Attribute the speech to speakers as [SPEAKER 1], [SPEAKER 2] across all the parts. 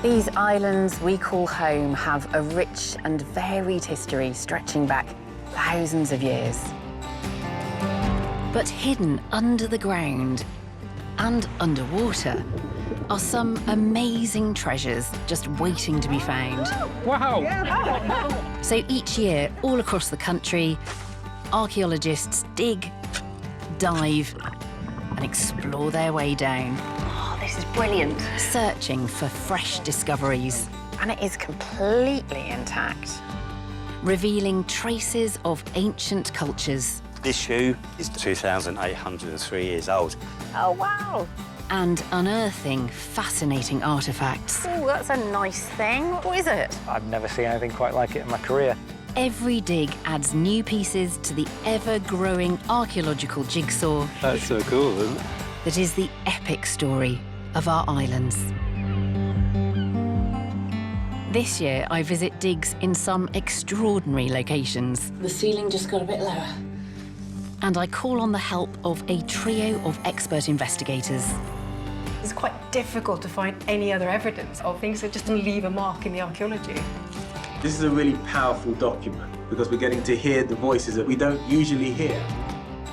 [SPEAKER 1] These islands we call home have a rich and varied history stretching back thousands of years. But hidden under the ground and underwater are some amazing treasures just waiting to be found.
[SPEAKER 2] Wow!
[SPEAKER 1] So each year, all across the country, archaeologists dig, dive, and explore their way down.
[SPEAKER 3] Oh, this is brilliant.
[SPEAKER 1] Searching for fresh discoveries.
[SPEAKER 3] And it is completely intact.
[SPEAKER 1] Revealing traces of ancient cultures.
[SPEAKER 4] This shoe is 2,803 years old.
[SPEAKER 3] Oh, wow.
[SPEAKER 1] And unearthing fascinating artefacts.
[SPEAKER 3] Oh, that's a nice thing. What is it?
[SPEAKER 2] I've never seen anything quite like it in my career.
[SPEAKER 1] Every dig adds new pieces to the ever-growing archaeological jigsaw.
[SPEAKER 2] That's so cool, isn't it?
[SPEAKER 1] That is the epic story of our islands. This year, I visit digs in some extraordinary locations.
[SPEAKER 5] The ceiling just got a bit lower.
[SPEAKER 1] And I call on the help of a trio of expert investigators.
[SPEAKER 6] It's quite difficult to find any other evidence of things that just leave a mark in the archaeology.
[SPEAKER 7] This is a really powerful document because we're getting to hear the voices that we don't usually hear.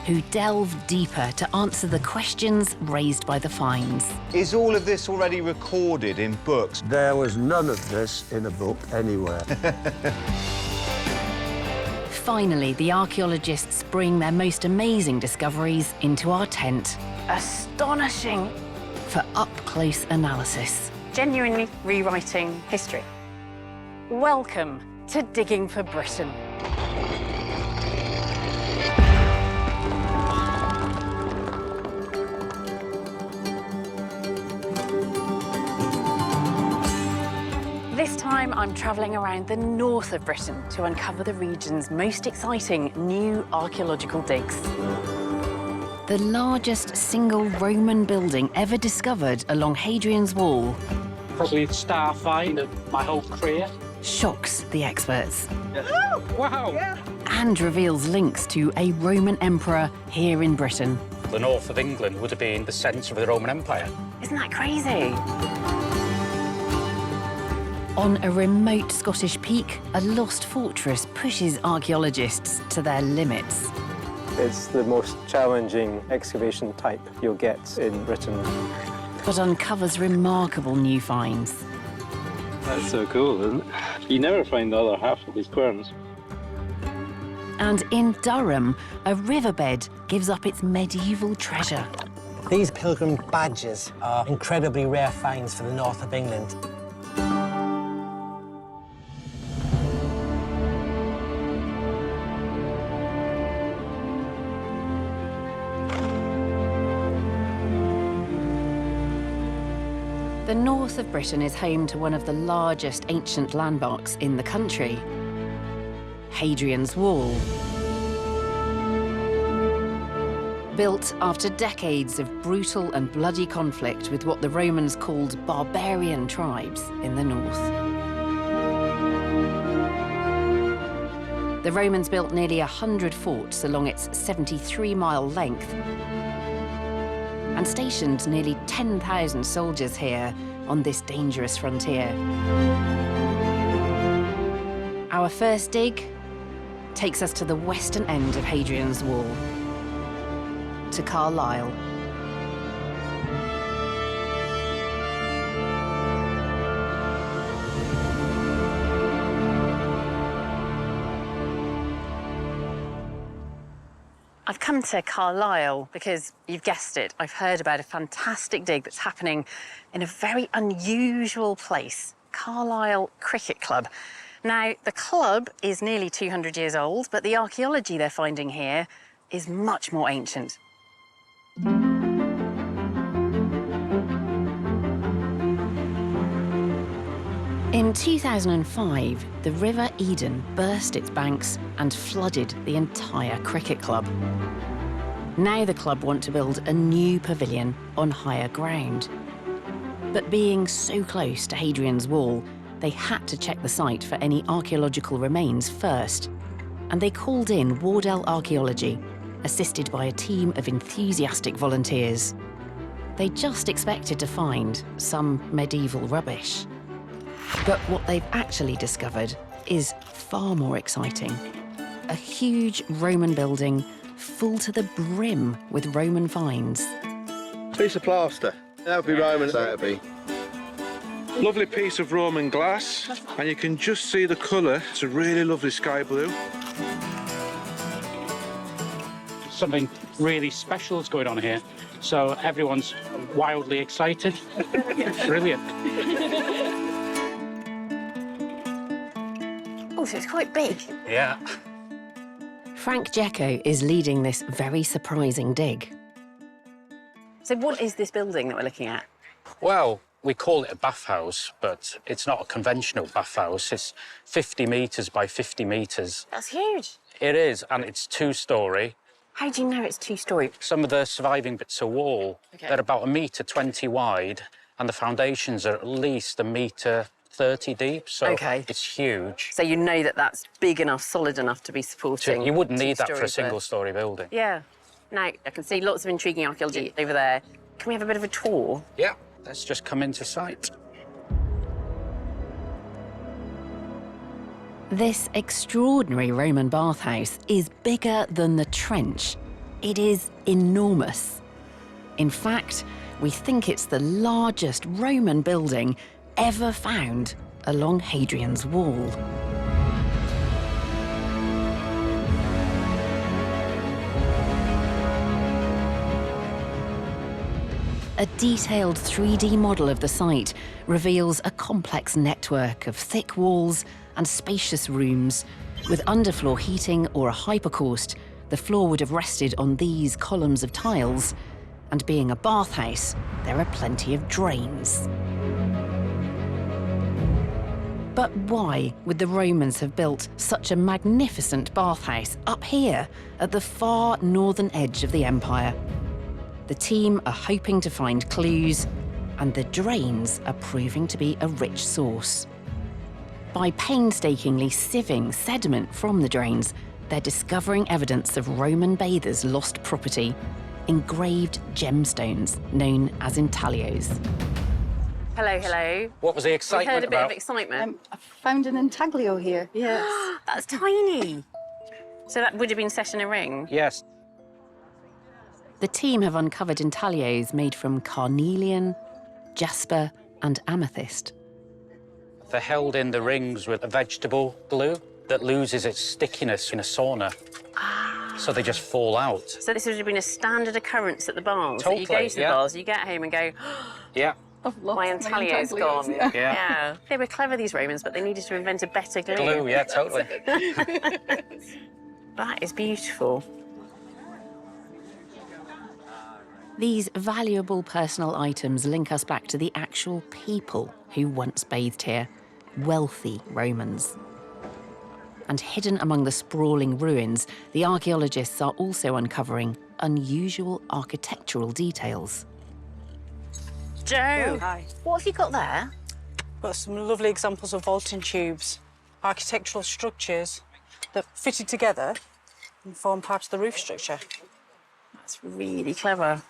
[SPEAKER 1] Who delve deeper to answer the questions raised by the finds.
[SPEAKER 8] Is all of this already recorded in books?
[SPEAKER 9] There was none of this in a book anywhere.
[SPEAKER 1] Finally, the archaeologists bring their most amazing discoveries into our tent.
[SPEAKER 3] Astonishing.
[SPEAKER 1] For up-close analysis.
[SPEAKER 3] Genuinely rewriting history. Welcome to Digging for Britain. This time I'm travelling around the north of Britain to uncover the region's most exciting new archaeological digs.
[SPEAKER 1] The largest single Roman building ever discovered along Hadrian's Wall
[SPEAKER 2] Probably the star find of my whole career.
[SPEAKER 1] shocks the experts
[SPEAKER 2] Wow!
[SPEAKER 1] and reveals links to a Roman emperor here in Britain.
[SPEAKER 10] The north of England would have been the centre of the Roman Empire.
[SPEAKER 3] Isn't that crazy?
[SPEAKER 1] On a remote Scottish peak, a lost fortress pushes archaeologists to their limits.
[SPEAKER 11] It's the most challenging excavation type you'll get in Britain.
[SPEAKER 1] But uncovers remarkable new finds.
[SPEAKER 2] That's so cool, isn't it? You never find the other half of these querns.
[SPEAKER 1] And in Durham, a riverbed gives up its medieval treasure.
[SPEAKER 12] These pilgrim badges are incredibly rare finds for the north of England.
[SPEAKER 1] The north of Britain is home to one of the largest ancient landmarks in the country, Hadrian's Wall. Built after decades of brutal and bloody conflict with what the Romans called barbarian tribes in the north. The Romans built nearly 100 forts along its 73-mile length and stationed nearly 10,000 soldiers here on this dangerous frontier. Our first dig takes us to the western end of Hadrian's Wall, to Carlisle.
[SPEAKER 3] I've come to Carlisle because, you've guessed it, I've heard about a fantastic dig that's happening in a very unusual place, Carlisle Cricket Club. Now, the club is nearly 200 years old, but the archaeology they're finding here is much more ancient.
[SPEAKER 1] In 2005, the River Eden burst its banks and flooded the entire cricket club. Now the club want to build a new pavilion on higher ground. But being so close to Hadrian's Wall, they had to check the site for any archaeological remains first. And they called in Wardell Archaeology, assisted by a team of enthusiastic volunteers. They just expected to find some medieval rubbish. But what they've actually discovered is far more exciting. A huge Roman building full to the brim with Roman finds.
[SPEAKER 5] Piece of plaster. That would be Roman, that would be. Lovely piece of Roman glass, and you can just see the colour. It's a really lovely sky blue.
[SPEAKER 10] Something really special is going on here, so everyone's wildly excited. Brilliant.
[SPEAKER 3] Oh, so it's quite big.
[SPEAKER 10] Yeah.
[SPEAKER 1] Frank Jecko is leading this very surprising dig.
[SPEAKER 3] So what is this building that we're looking at?
[SPEAKER 10] Well, we call it a bathhouse, but it's not a conventional bathhouse. It's 50 metres by 50 metres.
[SPEAKER 3] That's huge.
[SPEAKER 10] It is, and it's 2-storey.
[SPEAKER 3] How do you know it's 2-storey?
[SPEAKER 10] Some of the surviving bits of wall, they're about 1.20 m wide, and the foundations are at least 1.30 m deep, so it's huge.
[SPEAKER 3] So you know that that's big enough, solid enough to be supporting.
[SPEAKER 10] You wouldn't need that for a
[SPEAKER 3] 2 stories
[SPEAKER 10] single-storey building.
[SPEAKER 3] Yeah. Now, I can see lots of intriguing archaeology over there. Can we have a bit of a tour?
[SPEAKER 10] Yeah, let's just come into sight.
[SPEAKER 1] This extraordinary Roman bathhouse is bigger than the trench. It is enormous. In fact, we think it's the largest Roman building ever found along Hadrian's Wall. A detailed 3D model of the site reveals a complex network of thick walls and spacious rooms. With underfloor heating or a hypercaust, the floor would have rested on these columns of tiles. And being a bathhouse, there are plenty of drains. But why would the Romans have built such a magnificent bathhouse up here at the far northern edge of the empire? The team are hoping to find clues, and the drains are proving to be a rich source. By painstakingly sieving sediment from the drains, they're discovering evidence of Roman bathers' lost property, engraved gemstones known as intaglios.
[SPEAKER 3] Hello, hello.
[SPEAKER 10] What was the excitement
[SPEAKER 3] We heard a bit
[SPEAKER 10] about?
[SPEAKER 3] of excitement.
[SPEAKER 13] I found an intaglio here. Yes.
[SPEAKER 3] That's tiny. So that would have been set in a ring?
[SPEAKER 10] Yes.
[SPEAKER 1] The team have uncovered intaglios made from carnelian, jasper, and amethyst.
[SPEAKER 10] They're held in the rings with a vegetable glue that loses its stickiness in a sauna. So they just fall out.
[SPEAKER 3] So this would have been a standard occurrence at the bars.
[SPEAKER 10] Totally,
[SPEAKER 3] You go to the bars, you get home and go,
[SPEAKER 10] yeah.
[SPEAKER 3] My intaglio's gone.
[SPEAKER 10] Yeah.
[SPEAKER 3] They were clever, these Romans, but they needed to invent a better glue.
[SPEAKER 10] Glue, yeah, totally.
[SPEAKER 3] That is beautiful.
[SPEAKER 1] These valuable personal items link us back to the actual people who once bathed here, wealthy Romans. And hidden among the sprawling ruins, the archaeologists are also uncovering unusual architectural details.
[SPEAKER 3] Joe,
[SPEAKER 13] Hi.
[SPEAKER 3] what have you got there?
[SPEAKER 13] Got some lovely examples of vaulting tubes, architectural structures that fitted together and form part of the roof structure.
[SPEAKER 3] That's really clever.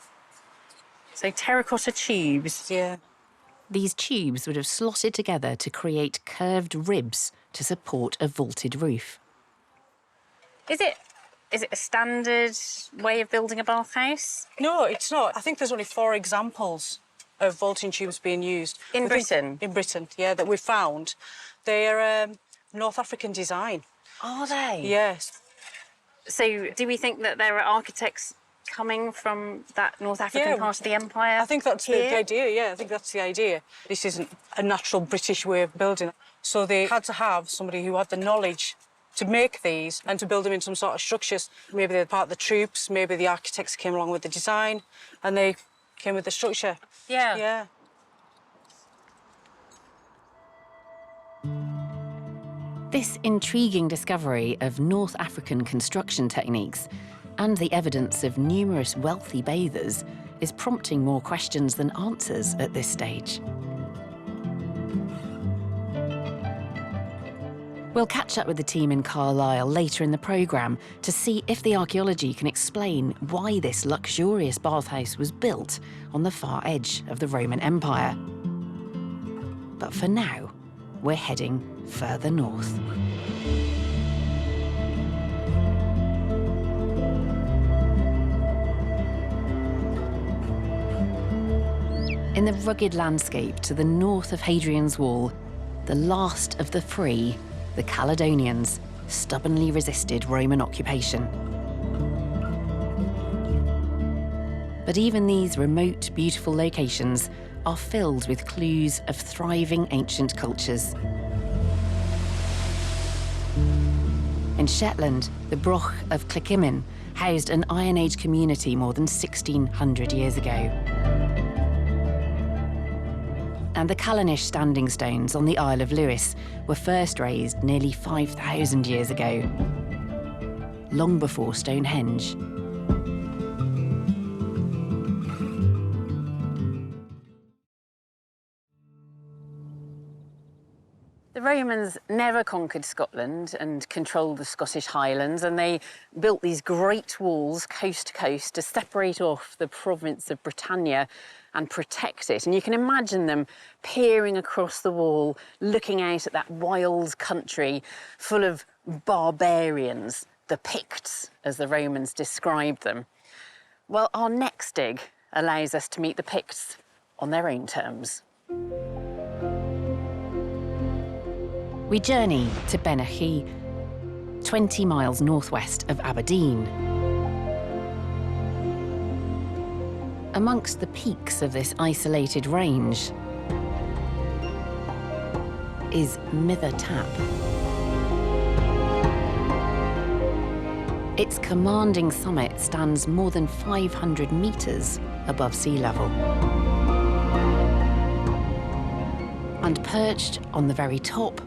[SPEAKER 3] So terracotta tubes.
[SPEAKER 13] Yeah.
[SPEAKER 1] These tubes would have slotted together to create curved ribs to support a vaulted roof.
[SPEAKER 3] Is it a standard way of building a bathhouse?
[SPEAKER 13] No, it's not. I think there's only 4 examples of vaulting tubes being used.
[SPEAKER 3] In Britain?
[SPEAKER 13] In Britain, yeah, that we've found. They're North African design.
[SPEAKER 3] Are they?
[SPEAKER 13] Yes.
[SPEAKER 3] So do we think that there are architects coming from that North African part of the empire?
[SPEAKER 13] I think that's the idea, yeah, I think that's the idea. This isn't a natural British way of building. So they had to have somebody who had the knowledge to make these and to build them in some sort of structures. Maybe they're part of the troops, maybe the architects came along with the design and they came with the structure.
[SPEAKER 3] Yeah.
[SPEAKER 13] Yeah.
[SPEAKER 1] This intriguing discovery of North African construction techniques and the evidence of numerous wealthy bathers is prompting more questions than answers at this stage. We'll catch up with the team in Carlisle later in the programme to see if the archaeology can explain why this luxurious bathhouse was built on the far edge of the Roman Empire. But for now, we're heading further north. In the rugged landscape to the north of Hadrian's Wall, the last of the free, the Caledonians, stubbornly resisted Roman occupation. But even these remote, beautiful locations are filled with clues of thriving ancient cultures. In Shetland, the Broch of Clecimin housed an Iron Age community more than 1,600 years ago. And the Callanish standing stones on the Isle of Lewis were first raised nearly 5,000 years ago, long before Stonehenge.
[SPEAKER 3] The Romans never conquered Scotland and controlled the Scottish Highlands, and they built these great walls coast to coast to separate off the province of Britannia and protect it. And you can imagine them peering across the wall, looking out at that wild country full of barbarians, the Picts, as the Romans described them. Well, our next dig allows us to meet the Picts on their own terms.
[SPEAKER 1] We journey to Bennechee, 20 miles northwest of Aberdeen. Amongst the peaks of this isolated range is Mither Tap. Its commanding summit stands more than 500 metres above sea level. And perched on the very top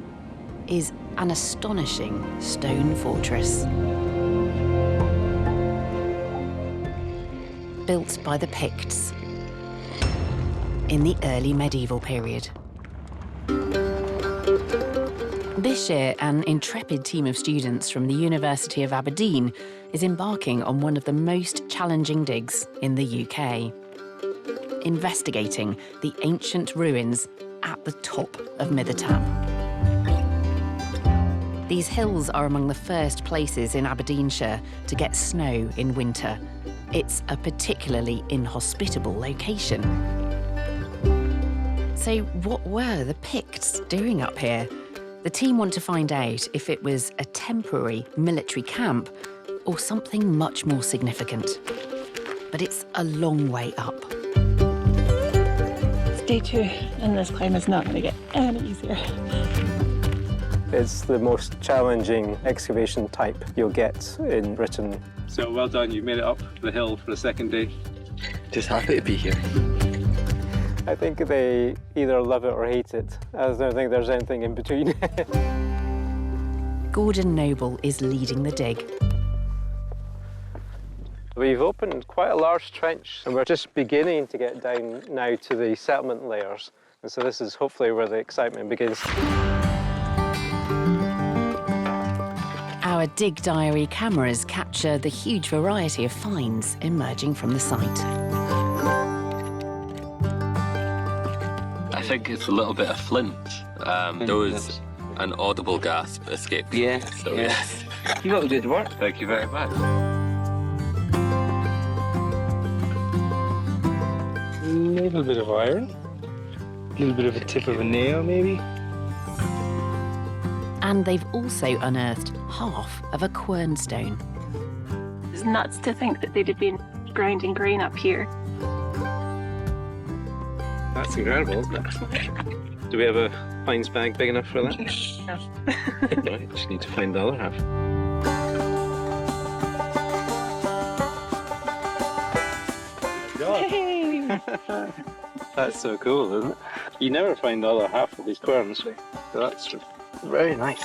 [SPEAKER 1] is an astonishing stone fortress. Built by the Picts in the early medieval period. This year, an intrepid team of students from the University of Aberdeen is embarking on one of the most challenging digs in the UK, investigating the ancient ruins at the top of Mither Tap. These hills are among the first places in Aberdeenshire to get snow in winter. It's a particularly inhospitable location. So what were the Picts doing up here? The team want to find out if it was a temporary military camp or something much more significant. But it's a long way up.
[SPEAKER 14] Day 2 in this climb is not going to get any easier.
[SPEAKER 11] It's the most challenging excavation type you'll get in Britain.
[SPEAKER 2] So well done, you made it up the hill for the second day.
[SPEAKER 15] Just happy to be here.
[SPEAKER 11] I think they either love it or hate it. I don't think there's anything in between.
[SPEAKER 1] Gordon Noble is leading the dig.
[SPEAKER 11] We've opened quite a large trench and we're just beginning to get down now to the settlement layers. And so this is hopefully where the excitement begins.
[SPEAKER 1] Our dig diary cameras capture the huge variety of finds emerging from the site.
[SPEAKER 15] I think it's a little bit of flint. There was an audible gasp escaped.
[SPEAKER 2] Yeah.
[SPEAKER 15] So yes.
[SPEAKER 2] You got good work.
[SPEAKER 15] Thank you very much.
[SPEAKER 2] A little bit of iron. A little bit of a tip of a nail, maybe.
[SPEAKER 1] And they've also unearthed half of a quernstone.
[SPEAKER 14] It's nuts to think that they'd have been grinding grain up here.
[SPEAKER 5] That's incredible, isn't it? Do we have a finds bag big enough for that?
[SPEAKER 14] No.
[SPEAKER 5] Right, just need to find the other half.
[SPEAKER 14] Hey!
[SPEAKER 2] That's so cool, isn't it? You never find the other half of these querns. So that's very nice.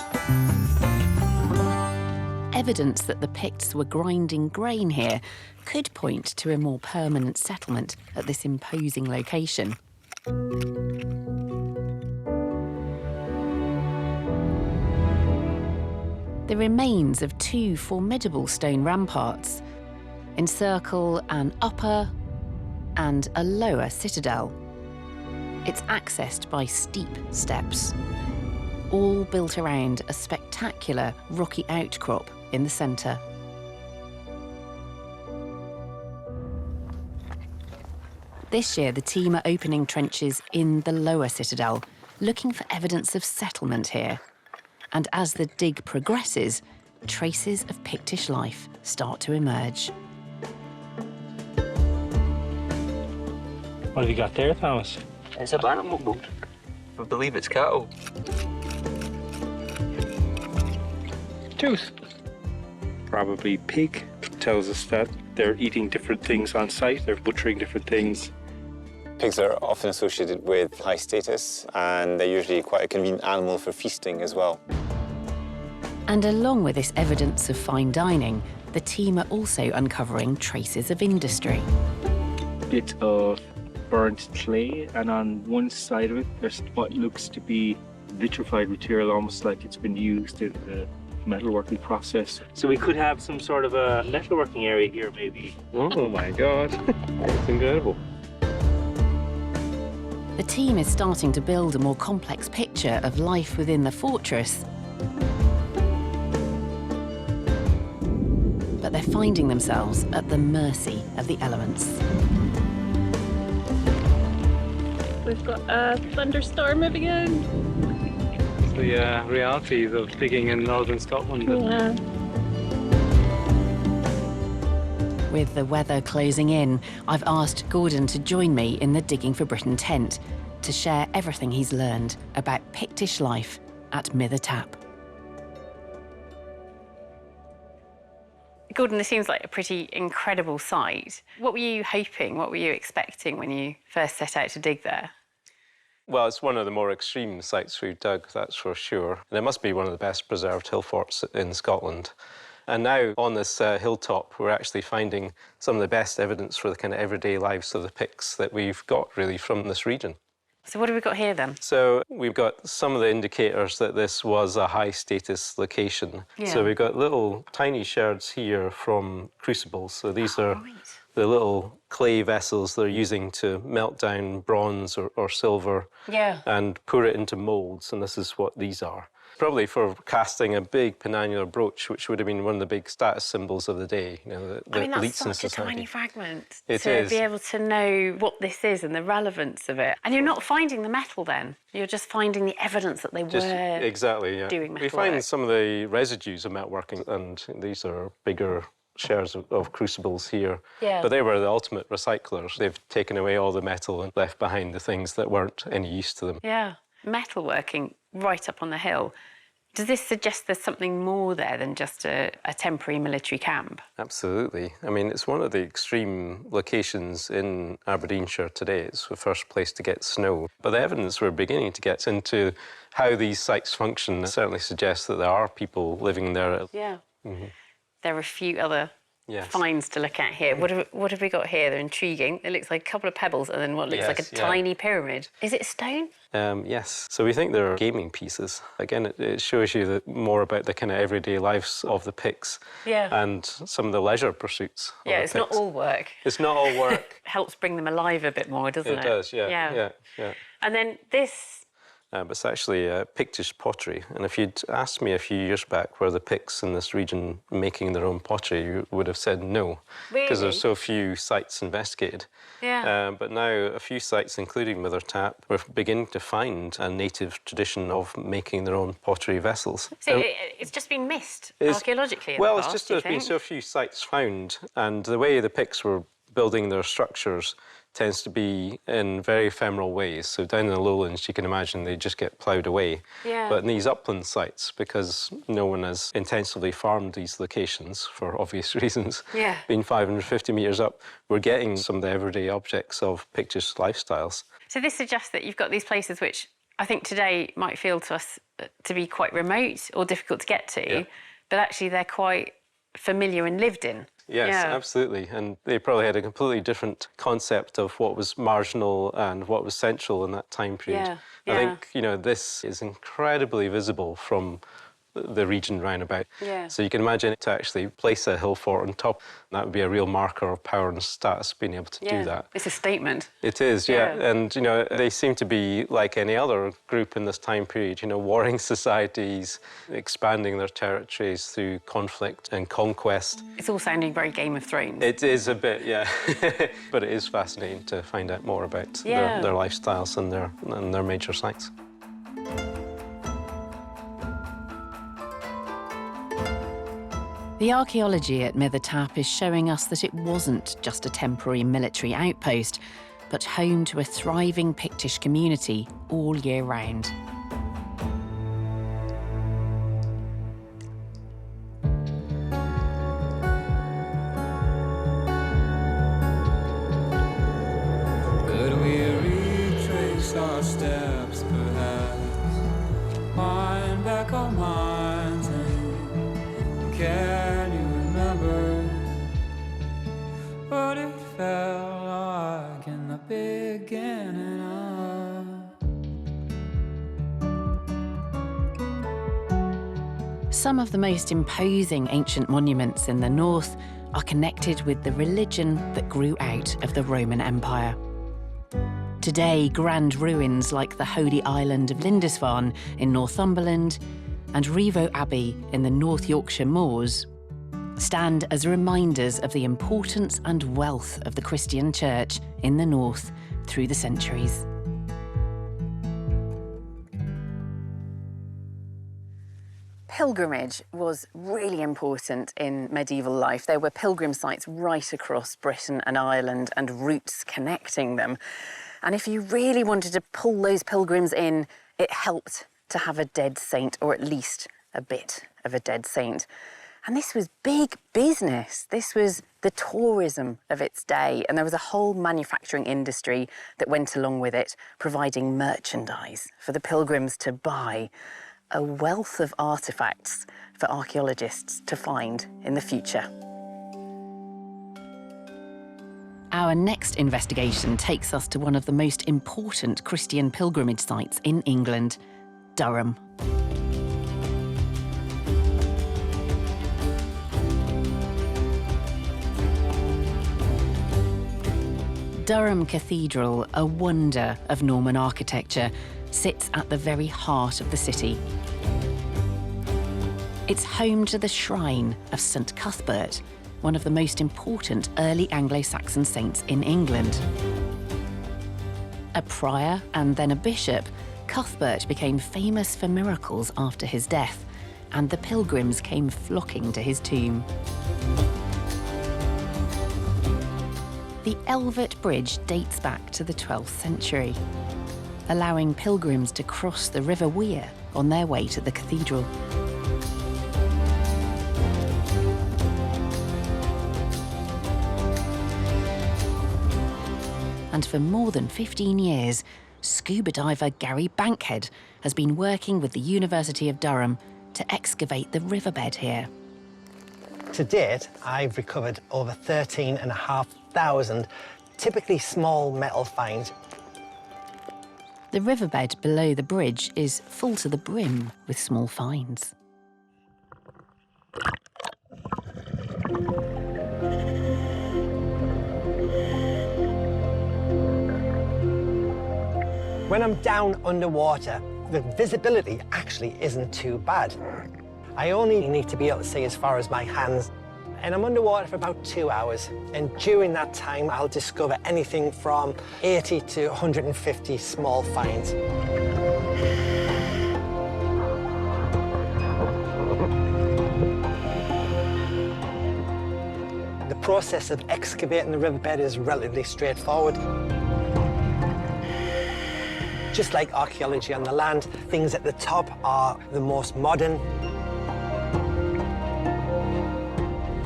[SPEAKER 1] Evidence that the Picts were grinding grain here could point to a more permanent settlement at this imposing location. The remains of two formidable stone ramparts encircle an upper and a lower citadel. It's accessed by steep steps. all built around a spectacular rocky outcrop in the centre. This year, the team are opening trenches in the lower citadel, looking for evidence of settlement here. And as the dig progresses, traces of Pictish life start to emerge.
[SPEAKER 2] What have you got there, Thomas?
[SPEAKER 16] It's a abandonment boat. I believe it's cattle.
[SPEAKER 2] Tooth. Probably pig. Tells us that they're eating different things on site, they're butchering different things.
[SPEAKER 17] Pigs are often associated with high status, and they're usually quite a convenient animal for feasting as well.
[SPEAKER 1] And along with this evidence of fine dining, the team are also uncovering traces of industry.
[SPEAKER 2] Bit of burnt clay, and on one side of it, there's what looks to be vitrified material, almost like it's been used in the metalworking process. So we could have some sort of a metalworking area here, maybe. Oh my God, it's incredible.
[SPEAKER 1] The team is starting to build a more complex picture of life within the fortress. But they're finding themselves at the mercy of the elements.
[SPEAKER 14] We've got a thunderstorm again.
[SPEAKER 2] It's the realities of digging in northern Scotland.
[SPEAKER 14] Yeah.
[SPEAKER 1] With the weather closing in, I've asked Gordon to join me in the Digging for Britain tent to share everything he's learned about Pictish life at Mither Tap.
[SPEAKER 3] Gordon, this seems like a pretty incredible site. What were you hoping, what were you expecting when you first set out to dig there?
[SPEAKER 11] Well, it's one of the more extreme sites we've dug, that's for sure. And it must be one of the best preserved hill forts in Scotland. And now, on this hilltop, we're actually finding some of the best evidence for the kind of everyday lives of the Picts that we've got, really, from this region.
[SPEAKER 3] So what have we got here, then?
[SPEAKER 11] So we've got some of the indicators that this was a high-status location.
[SPEAKER 3] Yeah.
[SPEAKER 11] So we've got little tiny sherds here from crucibles. So these are the little clay vessels they're using to melt down bronze or silver and pour it into moulds, and this is what these are. Probably for casting a big penannular brooch, which would have been one of the big status symbols of the day. You know, the
[SPEAKER 3] I mean,
[SPEAKER 11] elites
[SPEAKER 3] that's
[SPEAKER 11] in
[SPEAKER 3] such a
[SPEAKER 11] society.
[SPEAKER 3] tiny fragment
[SPEAKER 11] It
[SPEAKER 3] to
[SPEAKER 11] is.
[SPEAKER 3] be able to know what this is and the relevance of it. And you're not finding the metal then, you're just finding the evidence that they were
[SPEAKER 11] exactly, yeah.
[SPEAKER 3] doing metal
[SPEAKER 11] We find
[SPEAKER 3] work.
[SPEAKER 11] some of the residues of metalworking, and these are bigger shards of crucibles here.
[SPEAKER 3] Yeah.
[SPEAKER 11] But they were the ultimate recyclers. They've taken away all the metal and left behind the things that weren't any use to them.
[SPEAKER 3] Yeah, metalworking right up on the hill. Does this suggest there's something more there than just a temporary military camp?
[SPEAKER 11] Absolutely. I mean, it's one of the extreme locations in Aberdeenshire today. It's the first place to get snow. But the evidence we're beginning to get into how these sites function certainly suggests that there are people living there.
[SPEAKER 3] Yeah.
[SPEAKER 11] Mm-hmm.
[SPEAKER 3] There are a few other finds to look at here. What have we got here? They're intriguing. It looks like a couple of pebbles and then what looks like a tiny pyramid. Is it stone?
[SPEAKER 11] Yes. So we think they're gaming pieces. Again, it shows you more about the kind of everyday lives of the Picts and some of the leisure pursuits.
[SPEAKER 3] Yeah, it's not all work.
[SPEAKER 11] It's not all work.
[SPEAKER 3] Helps bring them alive a bit more, doesn't it?
[SPEAKER 11] It does, yeah.
[SPEAKER 3] And then this...
[SPEAKER 11] But it's actually Pictish pottery. And if you'd asked me a few years back were the Picts in this region making their own pottery, you would have said no.
[SPEAKER 3] Really?
[SPEAKER 11] Because there's so few sites investigated.
[SPEAKER 3] Yeah.
[SPEAKER 11] But now a few sites, including Mither Tap, we're beginning to find a native tradition of making their own pottery vessels.
[SPEAKER 3] So it's just been missed archaeologically in the past,
[SPEAKER 11] it's just there's been so few sites found. And the way the Picts were building their structures tends to be in very ephemeral ways. So down in the lowlands, you can imagine they just get ploughed away.
[SPEAKER 3] Yeah.
[SPEAKER 11] But in these upland sites, because no one has intensively farmed these locations for obvious reasons, being 550 metres up, we're getting some of the everyday objects of Pictish lifestyles.
[SPEAKER 3] So this suggests that you've got these places which I think today might feel to us to be quite remote or difficult to get to, but actually they're quite familiar and lived in.
[SPEAKER 11] Yes, absolutely. And they probably had a completely different concept of what was marginal and what was central in that time period. I think, this is incredibly visible from the region round about.
[SPEAKER 3] Yeah.
[SPEAKER 11] So you can imagine to actually place a hill fort on top, that would be a real marker of power and status, being able to do that.
[SPEAKER 3] It's a statement.
[SPEAKER 11] It is, yeah. And, you know, they seem to be like any other group in this time period, you know, warring societies, expanding their territories through conflict and conquest.
[SPEAKER 3] It's all sounding very Game of Thrones.
[SPEAKER 11] It is a bit, yeah. But it is fascinating to find out more about their lifestyles and their major sites.
[SPEAKER 1] The archaeology at Mither Tap is showing us that it wasn't just a temporary military outpost, but home to a thriving Pictish community all year round.
[SPEAKER 18] Could we retrace our steps, perhaps? Wind back our minds and can you remember what it felt like in the beginning
[SPEAKER 1] Some of the most imposing ancient monuments in the north are connected with the religion that grew out of the Roman Empire. Today, grand ruins like the Holy Island of Lindisfarne in Northumberland and Rievaulx Abbey in the North Yorkshire moors stand as reminders of the importance and wealth of the Christian church in the north through the centuries.
[SPEAKER 3] Pilgrimage was really important in medieval life. There were pilgrim sites right across Britain and Ireland and routes connecting them. And if you really wanted to pull those pilgrims in, it helped to have a dead saint, or at least a bit of a dead saint. And this was big business. This was the tourism of its day. And there was a whole manufacturing industry that went along with it, providing merchandise for the pilgrims to buy. A wealth of artefacts for archaeologists to find in the future.
[SPEAKER 1] Our next investigation takes us to one of the most important Christian pilgrimage sites in England, Durham. Durham Cathedral, a wonder of Norman architecture, sits at the very heart of the city. It's home to the shrine of St Cuthbert, one of the most important early Anglo-Saxon saints in England. A prior and then a bishop, Cuthbert became famous for miracles after his death, and the pilgrims came flocking to his tomb. The Elvert Bridge dates back to the 12th century, allowing pilgrims to cross the River Wear on their way to the cathedral. And for more than 15 years, scuba diver Gary Bankhead has been working with the University of Durham to excavate the riverbed here.
[SPEAKER 12] To date, I've recovered over 13,500 typically small metal finds.
[SPEAKER 1] The riverbed below the bridge is full to the brim with small finds.
[SPEAKER 12] When I'm down underwater, the visibility actually isn't too bad. I only need to be able to see as far as my hands, and I'm underwater for about 2 hours. And during that time, I'll discover anything from 80 to 150 small finds. The process of excavating the riverbed is relatively straightforward. Just like archaeology on the land, things at the top are the most modern.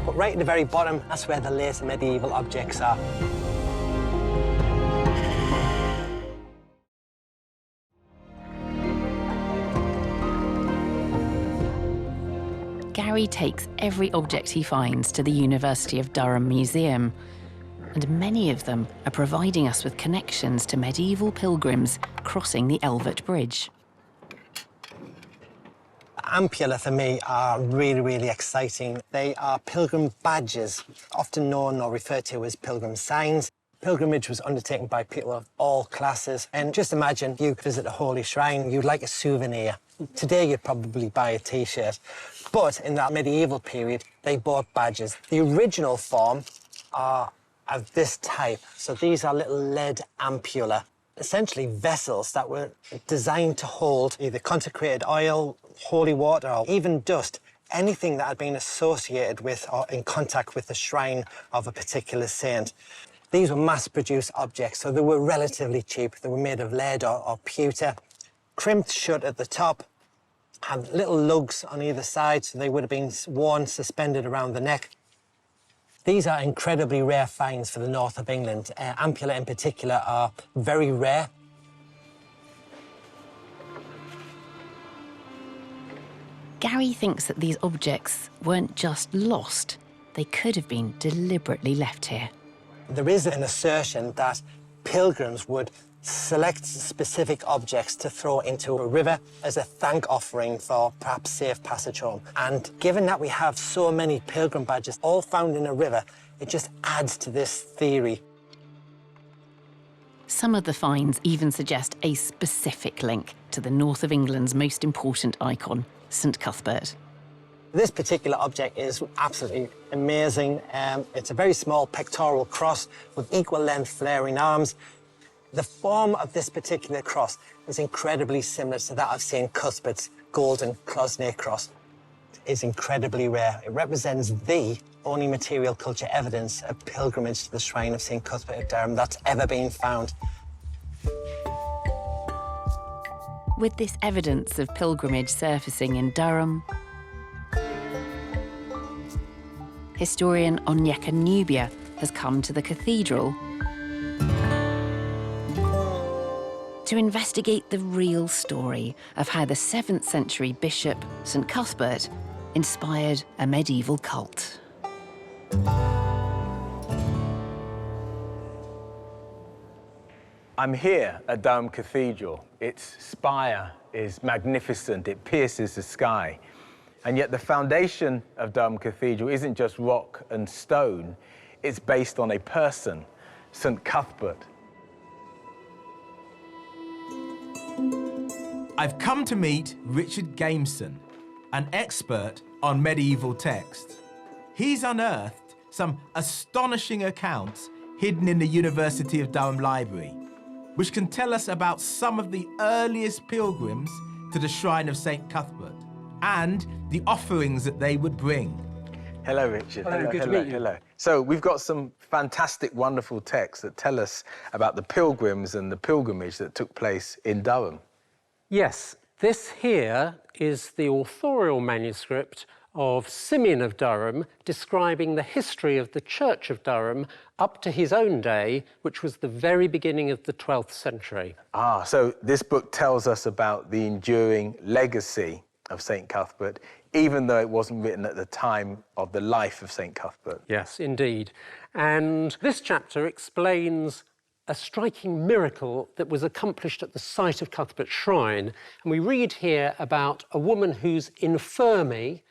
[SPEAKER 12] But right at the very bottom, that's where the later medieval objects are.
[SPEAKER 1] Gary takes every object he finds to the University of Durham Museum, and many of them are providing us with connections to medieval pilgrims crossing the Elvert Bridge.
[SPEAKER 12] ampulla, for me, are really, really exciting. They are pilgrim badges, often known or referred to as pilgrim signs. Pilgrimage was undertaken by people of all classes. And just imagine you visit a holy shrine, you'd like a souvenir. Today, you'd probably buy a T-shirt. But in that medieval period, they bought badges. The original form are of this type. So these are little lead ampulla, essentially vessels that were designed to hold either consecrated oil, holy water, or even dust, anything that had been associated with or in contact with the shrine of a particular saint. These were mass-produced objects, so they were relatively cheap. They were made of lead or pewter, crimped shut at the top, had little lugs on either side, so they would have been worn suspended around the neck. These are incredibly rare finds for the north of England. Ampulla in particular are very rare.
[SPEAKER 1] Gary thinks that these objects weren't just lost, they could have been deliberately left here.
[SPEAKER 12] There is an assertion that pilgrims would select specific objects to throw into a river as a thank offering for perhaps safe passage home. And given that we have so many pilgrim badges all found in a river, it just adds to this theory.
[SPEAKER 1] Some of the finds even suggest a specific link to the north of England's most important icon, St Cuthbert.
[SPEAKER 12] This particular object is absolutely amazing. It's a very small pectoral cross with equal length flaring arms. The form of this particular cross is incredibly similar to that of St Cuthbert's golden cloisonné cross. It is incredibly rare. It represents the only material culture evidence of pilgrimage to the shrine of St Cuthbert of Durham that's ever been found.
[SPEAKER 1] With this evidence of pilgrimage surfacing in Durham, historian Onyeka Nubia has come to the cathedral to investigate the real story of how the 7th century bishop, St Cuthbert, inspired a medieval cult.
[SPEAKER 7] I'm here at Durham Cathedral. Its spire is magnificent, it pierces the sky. And yet the foundation of Durham Cathedral isn't just rock and stone, it's based on a person, St Cuthbert.
[SPEAKER 19] I've come to meet Richard Gameson, an expert on medieval texts. He's unearthed some astonishing accounts hidden in the University of Durham Library, which can tell us about some of the earliest pilgrims to the shrine of St Cuthbert and the offerings that they would bring.
[SPEAKER 7] Hello, Richard.
[SPEAKER 19] Hello, good to meet you.
[SPEAKER 7] Hello. So we've got some fantastic, wonderful texts that tell us about the pilgrims and the pilgrimage that took place in Durham.
[SPEAKER 20] Yes, this here is the authorial manuscript of Simeon of Durham describing the history of the Church of Durham up to his own day, which was the very beginning of the 12th century.
[SPEAKER 7] Ah, so this book tells us about the enduring legacy of St Cuthbert, even though it wasn't written at the time of the life of St Cuthbert.
[SPEAKER 20] Yes, indeed. And this chapter explains a striking miracle that was accomplished at the site of Cuthbert Shrine. And we read here about a woman who's infirmi.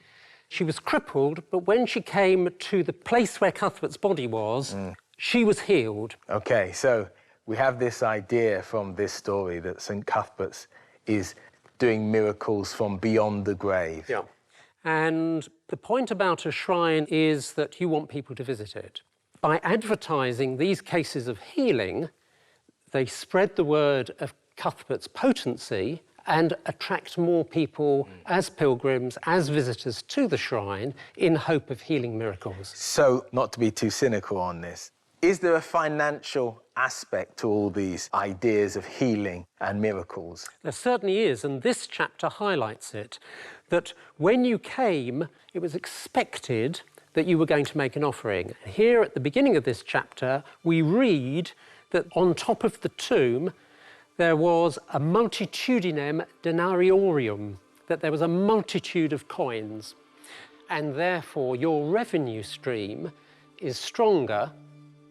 [SPEAKER 20] She was crippled, but when she came to the place where Cuthbert's body was, she was healed.
[SPEAKER 7] OK, so we have this idea from this story that St Cuthbert's is doing miracles from beyond the grave.
[SPEAKER 20] Yeah. And the point about a shrine is that you want people to visit it. By advertising these cases of healing, they spread the word of Cuthbert's potency and attract more people as pilgrims, as visitors to the shrine in hope of healing miracles.
[SPEAKER 7] So, not to be too cynical on this, is there a financial aspect to all these ideas of healing and miracles?
[SPEAKER 20] There certainly is, and this chapter highlights it, that when you came, it was expected that you were going to make an offering. Here at the beginning of this chapter, we read that on top of the tomb, there was a multitudinem denariorium, that there was a multitude of coins, and therefore your revenue stream is stronger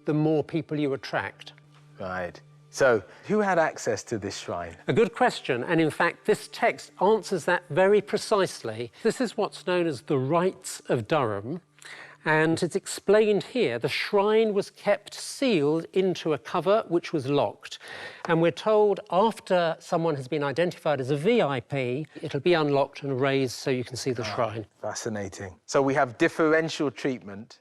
[SPEAKER 20] the more people you attract.
[SPEAKER 7] Right. So, who had access to this shrine?
[SPEAKER 20] A good question, and in fact, this text answers that very precisely. This is what's known as the Rites of Durham, and it's explained here. The shrine was kept sealed into a cover which was locked, and we're told after someone has been identified as a VIP, it'll be unlocked and raised so you can see the shrine.
[SPEAKER 7] Fascinating. So we have differential treatment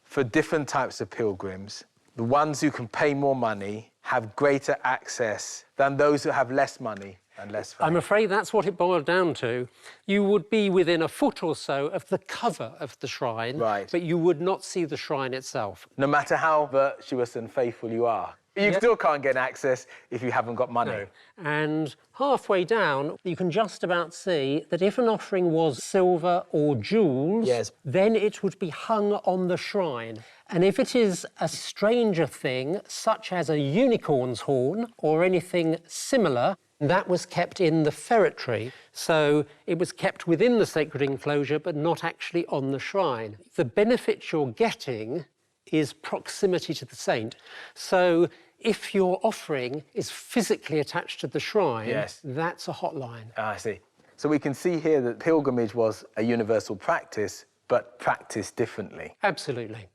[SPEAKER 7] for different types of pilgrims. The ones who can pay more money have greater access than those who have less money and less fame.
[SPEAKER 20] I'm afraid that's what it boiled down to. You would be within a foot or so of the cover of the shrine, right, but you would not see the shrine itself.
[SPEAKER 7] No matter how virtuous and faithful you are. You still can't get access if you haven't got money.
[SPEAKER 20] No. And halfway down, you can just about see that if an offering was silver or jewels, then it would be hung on the shrine. And if it is a stranger thing, such as a unicorn's horn or anything similar, that was kept in the ferretry. So it was kept within the sacred enclosure, but not actually on the shrine. The benefit you're getting is proximity to the saint. So if your offering is physically attached to the shrine, that's a hotline.
[SPEAKER 7] I see. So we can see here that pilgrimage was a universal practice, but practiced differently.
[SPEAKER 20] Absolutely.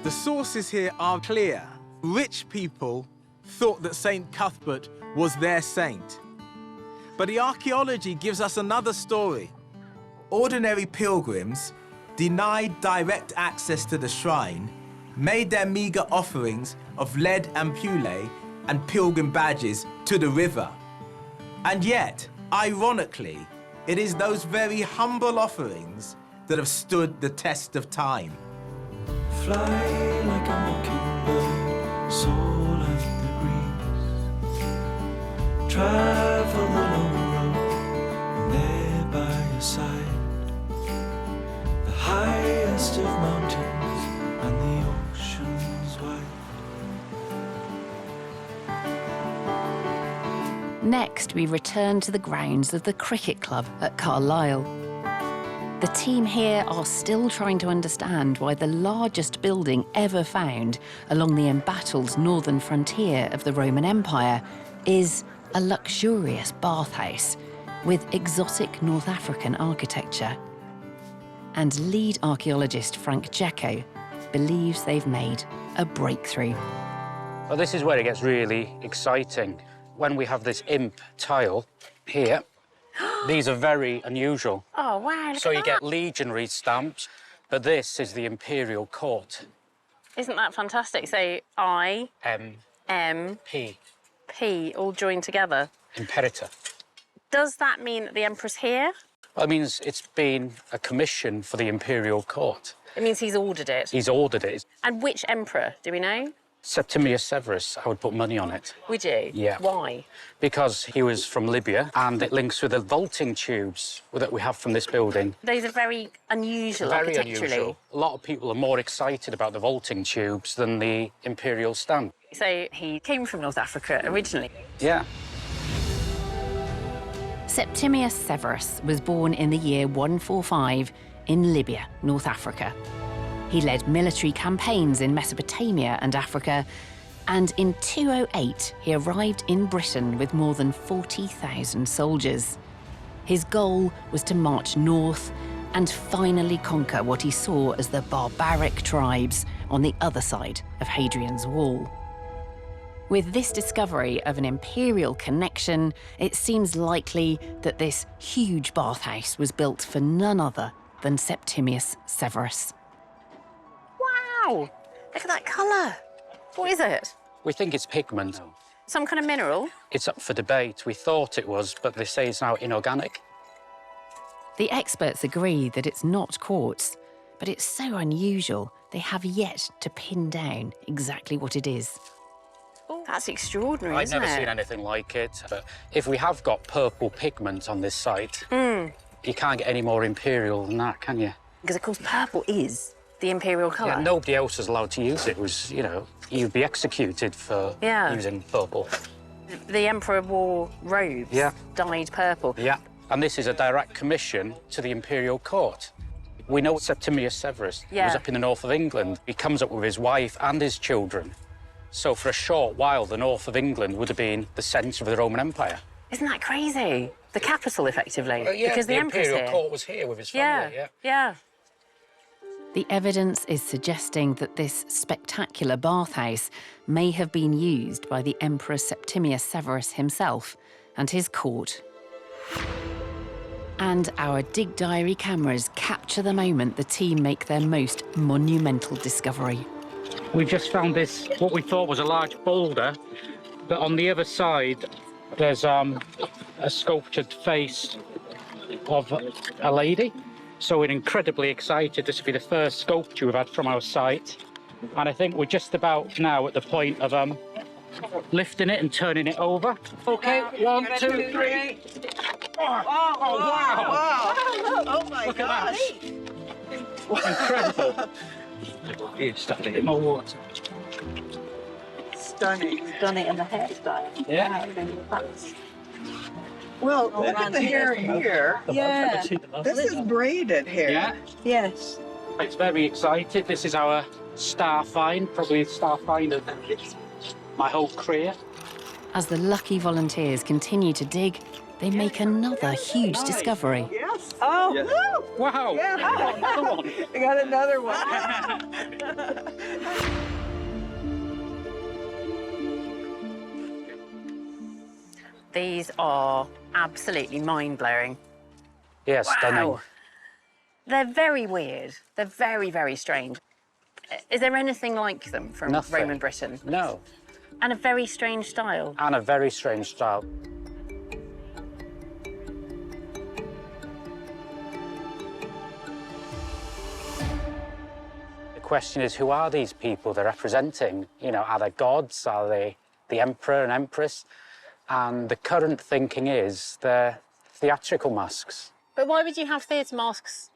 [SPEAKER 19] The sources here are clear. Rich people thought that St Cuthbert was their saint. But the archaeology gives us another story. Ordinary pilgrims, denied direct access to the shrine, made their meager offerings of lead and pule and pilgrim badges to the river. And yet, ironically, it is those very humble offerings that have stood the test of time.
[SPEAKER 18] Fly like a mockingbird, soar like the breeze. Travel the long road, and there by your side, the highest of mountains and the oceans wide.
[SPEAKER 1] Next, we return to the grounds of the cricket club at Carlisle. The team here are still trying to understand why the largest building ever found along the embattled northern frontier of the Roman Empire is a luxurious bathhouse with exotic North African architecture. And lead archaeologist Frank Jacko believes they've made a breakthrough.
[SPEAKER 10] Well, this is where it gets really exciting. When we have this imp tile here, these are very unusual.
[SPEAKER 3] Oh, wow,
[SPEAKER 10] So you get legionary stamps, but this is the imperial court.
[SPEAKER 3] Isn't that fantastic? So I, M,
[SPEAKER 10] P.
[SPEAKER 3] P, all joined together.
[SPEAKER 10] Imperator.
[SPEAKER 3] Does that mean that the emperor's here?
[SPEAKER 10] Well, it means it's been a commission for the imperial court.
[SPEAKER 3] It means he's ordered it?
[SPEAKER 10] He's ordered it.
[SPEAKER 3] And which emperor, do we know?
[SPEAKER 10] Septimius Severus, I would put money on it.
[SPEAKER 3] Would you?
[SPEAKER 10] Yeah.
[SPEAKER 3] Why?
[SPEAKER 10] Because he was from Libya, and it links with the vaulting tubes that we have from this building.
[SPEAKER 3] Those are very unusual architecturally.
[SPEAKER 10] Unusual. A lot of people are more excited about the vaulting tubes than the imperial stamp.
[SPEAKER 3] So he came from North Africa originally?
[SPEAKER 10] Yeah.
[SPEAKER 1] Septimius Severus was born in the year 145 in Libya, North Africa. He led military campaigns in Mesopotamia and Africa, and in 208 he arrived in Britain with more than 40,000 soldiers. His goal was to march north and finally conquer what he saw as the barbaric tribes on the other side of Hadrian's wall. With this discovery of an imperial connection, it seems likely that this huge bathhouse was built for none other than Septimius Severus.
[SPEAKER 3] Wow! Look at that colour. What is it?
[SPEAKER 10] We think it's pigment.
[SPEAKER 3] Some kind of mineral?
[SPEAKER 10] It's up for debate. We thought it was, but they say it's now inorganic.
[SPEAKER 1] The experts agree that it's not quartz, but it's so unusual they have yet to pin down exactly what it is.
[SPEAKER 3] Oh, that's extraordinary,
[SPEAKER 10] I've
[SPEAKER 3] isn't
[SPEAKER 10] never
[SPEAKER 3] it?
[SPEAKER 10] seen anything like it. But if we have got purple pigment on this site, you can't get any more imperial than that, can you?
[SPEAKER 3] Because, of course, purple is the imperial colour.
[SPEAKER 10] Yeah, nobody else is allowed to use it. It was, you know, you'd be executed for using purple.
[SPEAKER 3] The emperor wore robes dyed purple.
[SPEAKER 10] Yeah, and this is a direct commission to the imperial court. We know Septimius Severus was up in the north of England. He comes up with his wife and his children. So for a short while, the north of England would have been the centre of the Roman Empire.
[SPEAKER 3] Isn't that crazy? The capital, effectively.
[SPEAKER 10] Yeah,
[SPEAKER 3] because the Emperor's
[SPEAKER 10] imperial
[SPEAKER 3] here.
[SPEAKER 10] court was here with his family,
[SPEAKER 3] yeah.
[SPEAKER 1] The evidence is suggesting that this spectacular bathhouse may have been used by the Emperor Septimius Severus himself and his court. And our Dig Diary cameras capture the moment the team make their most monumental discovery.
[SPEAKER 10] We just found this, what we thought was a large boulder, but on the other side, there's a sculptured face of a lady. So we're incredibly excited. This will be the first sculpture we've had from our site. And I think we're just about now at the point of lifting it and turning it over. OK, 1, 2, 3. Oh, wow!
[SPEAKER 21] Oh, my gosh!
[SPEAKER 10] Incredible. It's stuffing in more water.
[SPEAKER 21] Stunning.
[SPEAKER 14] Stunning, and the hairstyle.
[SPEAKER 10] Yeah.
[SPEAKER 21] Well, look at the hair here.
[SPEAKER 14] Yeah.
[SPEAKER 21] This is braided hair.
[SPEAKER 10] Yeah.
[SPEAKER 14] Yes.
[SPEAKER 10] It's very excited. This is our star find, probably the star find of my whole career.
[SPEAKER 1] As the lucky volunteers continue to dig, they make another huge discovery.
[SPEAKER 21] Yes. Oh,
[SPEAKER 10] yes.
[SPEAKER 21] Woo!
[SPEAKER 10] Wow.
[SPEAKER 21] Yeah.
[SPEAKER 10] Another one.
[SPEAKER 21] I got another one.
[SPEAKER 3] These are absolutely mind-blowing.
[SPEAKER 10] Yeah, stunning.
[SPEAKER 3] Wow. They're very weird. They're very, very strange. Is there anything like them from
[SPEAKER 10] Nothing.
[SPEAKER 3] Roman Britain?
[SPEAKER 10] No.
[SPEAKER 3] And a very strange style.
[SPEAKER 10] And a very strange style. The question is, who are these people they're representing? You know, are they gods? Are they the emperor and empress? And the current thinking is they're theatrical masks.
[SPEAKER 3] But why would you have theatre masks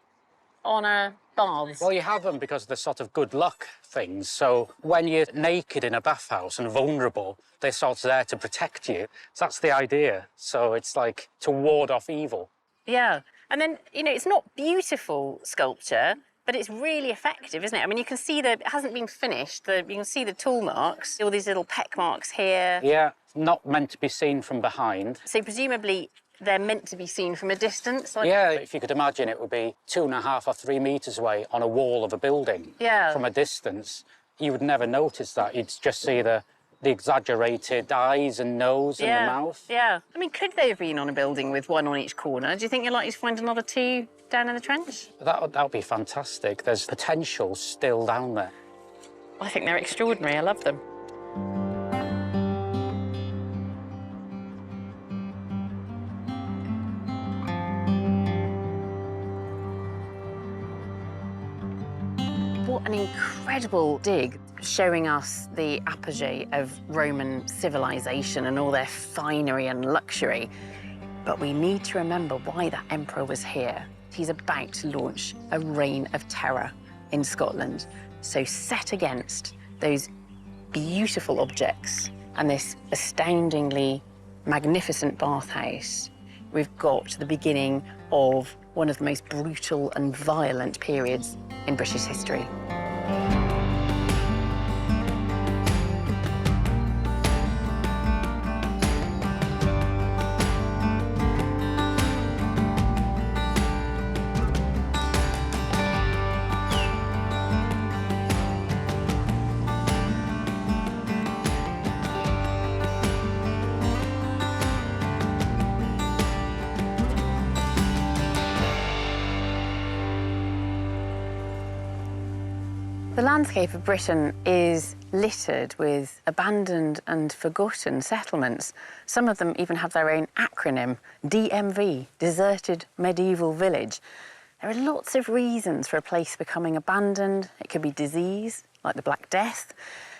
[SPEAKER 3] on a baths?
[SPEAKER 10] Well, you have them because they're sort of good luck things. So when you're naked in a bathhouse and vulnerable, they're sort of there to protect you. So that's the idea. So it's like to ward off evil.
[SPEAKER 3] Yeah. And then, you know, it's not beautiful sculpture, but it's really effective, isn't it? I mean, you can see it hasn't been finished. You can see the tool marks, all these little peck marks here.
[SPEAKER 10] Yeah, not meant to be seen from behind.
[SPEAKER 3] So presumably they're meant to be seen from a distance? Like...
[SPEAKER 10] Yeah, if you could imagine, it would be 2.5 or 3 metres away on a wall of a building.
[SPEAKER 3] Yeah.
[SPEAKER 10] From a distance. You would never notice that. You'd just see the exaggerated eyes and nose and the mouth.
[SPEAKER 3] Yeah. I mean, could they have been on a building with one on each corner? Do you think you're likely to find another 2 down in the trench?
[SPEAKER 10] That would be fantastic. There's potential still down there.
[SPEAKER 3] I think they're extraordinary. I love them. What an incredible dig, showing us the apogee of Roman civilization and all their finery and luxury. But we need to remember why that emperor was here. He's about to launch a reign of terror in Scotland. So set against those beautiful objects and this astoundingly magnificent bathhouse, we've got the beginning of one of the most brutal and violent periods in British history. The landscape of Britain is littered with abandoned and forgotten settlements. Some of them even have their own acronym, DMV, Deserted Medieval Village. There are lots of reasons for a place becoming abandoned. It could be disease, like the Black Death.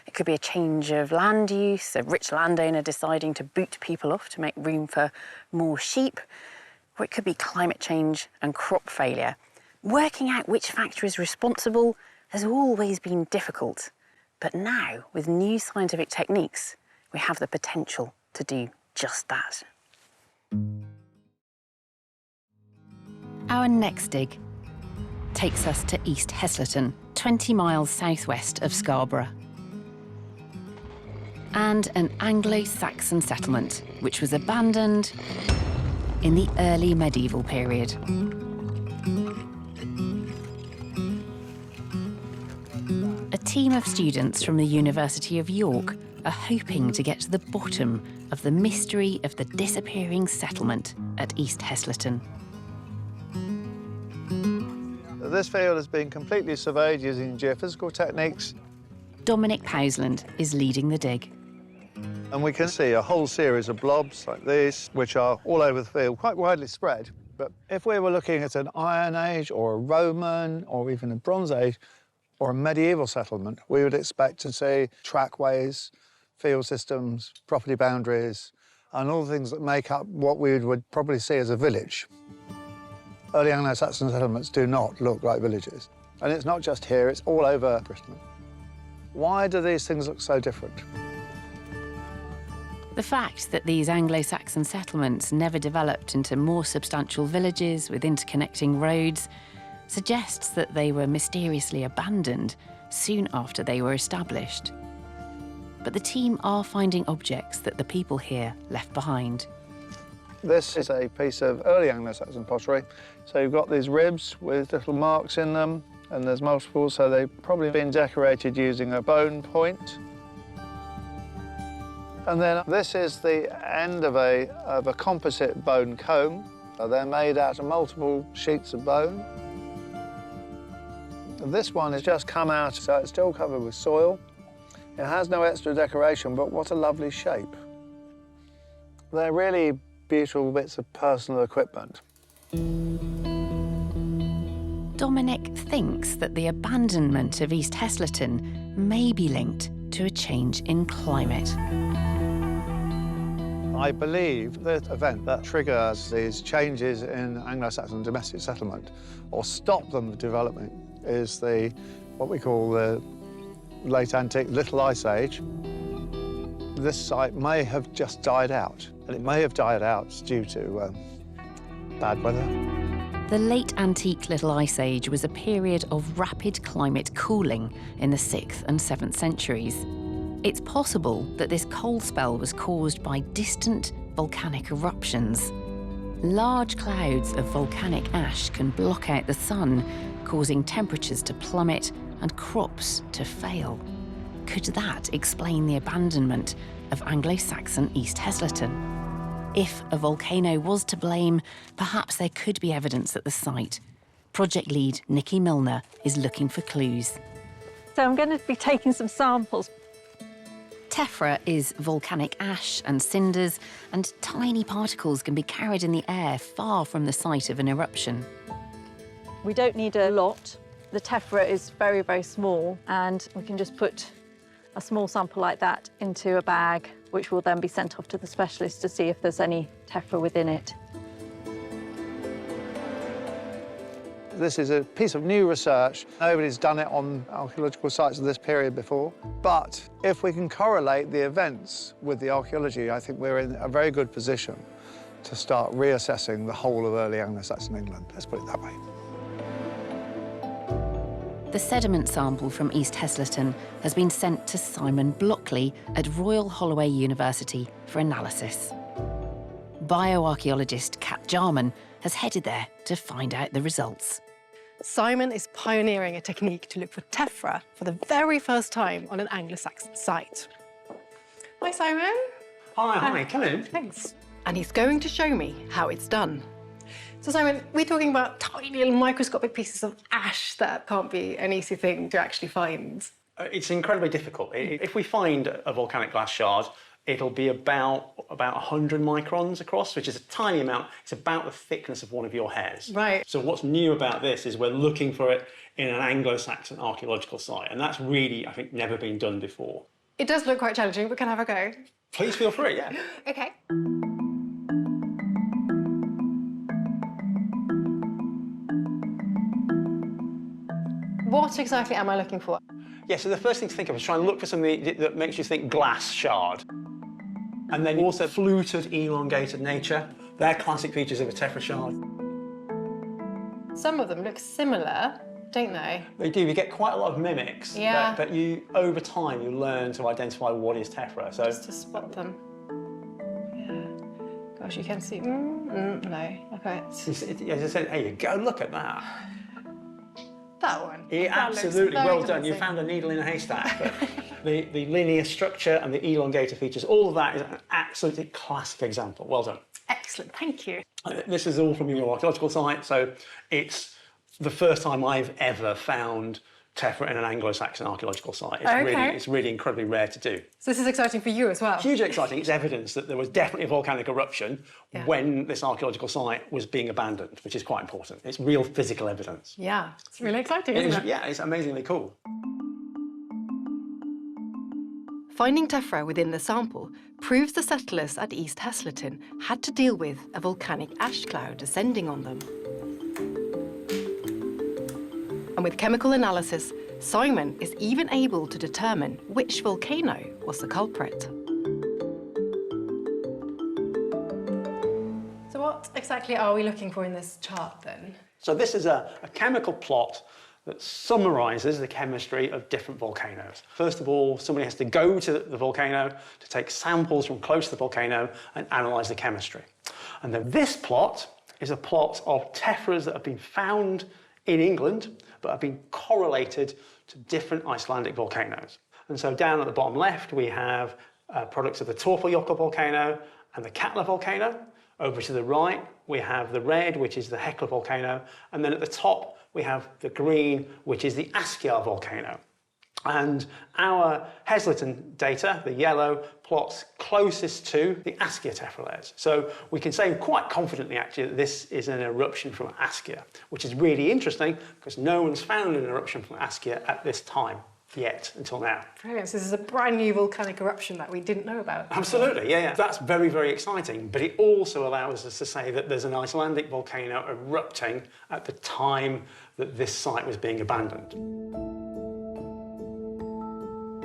[SPEAKER 3] It could be a change of land use, a rich landowner deciding to boot people off to make room for more sheep. Or it could be climate change and crop failure. Working out which factor is responsible has always been difficult, but now, with new scientific techniques, we have the potential to do just that.
[SPEAKER 1] Our next dig takes us to East Heslington, 20 miles southwest of Scarborough. And an Anglo-Saxon settlement, which was abandoned in the early medieval period. A team of students from the University of York are hoping to get to the bottom of the mystery of the disappearing settlement at East Heslington.
[SPEAKER 5] This field has been completely surveyed using geophysical techniques.
[SPEAKER 1] Dominic Powsland is leading the dig.
[SPEAKER 5] And we can see a whole series of blobs like these, which are all over the field, quite widely spread. But if we were looking at an Iron Age or a Roman or even a Bronze Age or a medieval settlement, we would expect to see trackways, field systems, property boundaries, and all the things that make up what we would probably see as a village. Early Anglo-Saxon settlements do not look like villages. And it's not just here, it's all over Britain. Why do these things look so different?
[SPEAKER 1] The fact that these Anglo-Saxon settlements never developed into more substantial villages with interconnecting roads suggests that they were mysteriously abandoned soon after they were established. But the team are finding objects that the people here left behind.
[SPEAKER 5] This is a piece of early Anglo-Saxon pottery. So you've got these ribs with little marks in them, and there's multiple, so they've probably been decorated using a bone point. And then this is the end of a composite bone comb. They're made out of multiple sheets of bone. This one has just come out, so it's still covered with soil. It has no extra decoration, but what a lovely shape. They're really beautiful bits of personal equipment.
[SPEAKER 1] Dominic thinks that the abandonment of East Heslington may be linked to a change in climate.
[SPEAKER 5] I believe the event that triggers these changes in Anglo-Saxon domestic settlement, or stop them developing, is what we call the late antique Little Ice Age. This site may have just died out, and it may have died out due to bad weather.
[SPEAKER 1] The late antique Little Ice Age was a period of rapid climate cooling in the 6th and 7th centuries. It's possible that this cold spell was caused by distant volcanic eruptions. Large clouds of volcanic ash can block out the sun, causing temperatures to plummet and crops to fail. Could that explain the abandonment of Anglo-Saxon East Heslington? If a volcano was to blame, perhaps there could be evidence at the site. Project lead Nikki Milner is looking for clues.
[SPEAKER 14] So I'm going to be taking some samples.
[SPEAKER 1] Tephra is volcanic ash and cinders, and tiny particles can be carried in the air far from the site of an eruption.
[SPEAKER 14] We don't need a lot. The tephra is very, very small, and we can just put a small sample like that into a bag, which will then be sent off to the specialist to see if there's any tephra within it.
[SPEAKER 5] This is a piece of new research. Nobody's done it on archaeological sites of this period before. But if we can correlate the events with the archaeology, I think we're in a very good position to start reassessing the whole of early Anglo-Saxon England. Let's put it that way.
[SPEAKER 1] The sediment sample from East Heslington has been sent to Simon Blockley at Royal Holloway University for analysis. Bioarchaeologist Kat Jarman has headed there to find out the results.
[SPEAKER 6] Simon is pioneering a technique to look for tephra for the very first time on an Anglo-Saxon site. Hi, Simon.
[SPEAKER 20] Hi, come in.
[SPEAKER 6] Thanks. And he's going to show me how it's done. So, Simon, we're talking about tiny little microscopic pieces of ash that can't be an easy thing to actually find.
[SPEAKER 4] It's incredibly difficult. If we find a volcanic glass shard, it'll be about 100 microns across, which is a tiny amount. It's about the thickness of one of your hairs.
[SPEAKER 6] Right.
[SPEAKER 4] So what's new about this is we're looking for it in an Anglo-Saxon archaeological site, and that's really, I think, never been done before.
[SPEAKER 6] It does look quite challenging, but can I have a go?
[SPEAKER 4] Please feel free, yeah.
[SPEAKER 6] OK. What exactly am I looking for?
[SPEAKER 4] Yeah, so the first thing to think of is try and look for something that makes you think glass shard. And then also fluted, elongated nature. They're classic features of a tephra shard.
[SPEAKER 6] Some of them look similar, don't they?
[SPEAKER 4] They do. You get quite a lot of mimics.
[SPEAKER 6] Yeah.
[SPEAKER 4] But you, over time, you learn to identify what is tephra. So
[SPEAKER 6] just to spot them. Yeah. Gosh, you can see. No. Okay.
[SPEAKER 4] As I said, hey, go look at that.
[SPEAKER 6] That one.
[SPEAKER 4] Yeah,
[SPEAKER 6] That
[SPEAKER 4] absolutely.
[SPEAKER 6] looks
[SPEAKER 4] Well
[SPEAKER 6] very
[SPEAKER 4] done. You found a needle in a haystack. But the linear structure and the elongated features, all of that is an absolutely classic example. Well done.
[SPEAKER 6] Excellent. Thank you.
[SPEAKER 4] This is all from your archaeological site, so it's the first time I've ever found tephra in an Anglo-Saxon archaeological site. It's really incredibly rare to do.
[SPEAKER 6] So this is exciting for you as well.
[SPEAKER 4] Hugely exciting. It's evidence that there was definitely a volcanic eruption when this archaeological site was being abandoned, which is quite important. It's real physical evidence.
[SPEAKER 6] Yeah, it's really exciting, isn't it?
[SPEAKER 4] Yeah, it's amazingly cool.
[SPEAKER 6] Finding tephra within the sample proves the settlers at East Heslaton had to deal with a volcanic ash cloud descending on them. And with chemical analysis, Simon is even able to determine which volcano was the culprit. So what exactly are we looking for in this chart then?
[SPEAKER 4] So this is a chemical plot that summarises the chemistry of different volcanoes. First of all, somebody has to go to the volcano to take samples from close to the volcano and analyse the chemistry. And then this plot is a plot of tephras that have been found in England, but have been correlated to different Icelandic volcanoes. And so down at the bottom left, we have products of the Torfajökull volcano and the Katla volcano. Over to the right, we have the red, which is the Hekla volcano. And then at the top, we have the green, which is the Askja volcano. And our Heslaton data, the yellow, plots closest to the Askja tephra layers. So we can say quite confidently, actually, that this is an eruption from Askja, which is really interesting because no one's found an eruption from Askja at this time yet, until now.
[SPEAKER 6] Brilliant. So this is a brand new volcanic eruption that we didn't know about.
[SPEAKER 4] Absolutely, yeah. That's very, very exciting. But it also allows us to say that there's an Icelandic volcano erupting at the time that this site was being abandoned.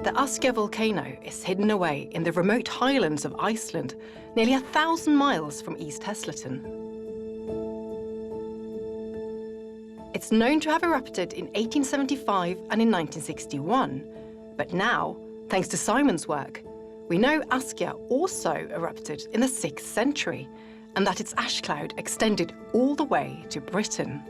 [SPEAKER 6] The Askja volcano is hidden away in the remote highlands of Iceland, nearly 1,000 miles from East Heslaton. It's known to have erupted in 1875 and in 1961, but now, thanks to Simon's work, we know Askja also erupted in the 6th century, and that its ash cloud extended all the way to Britain.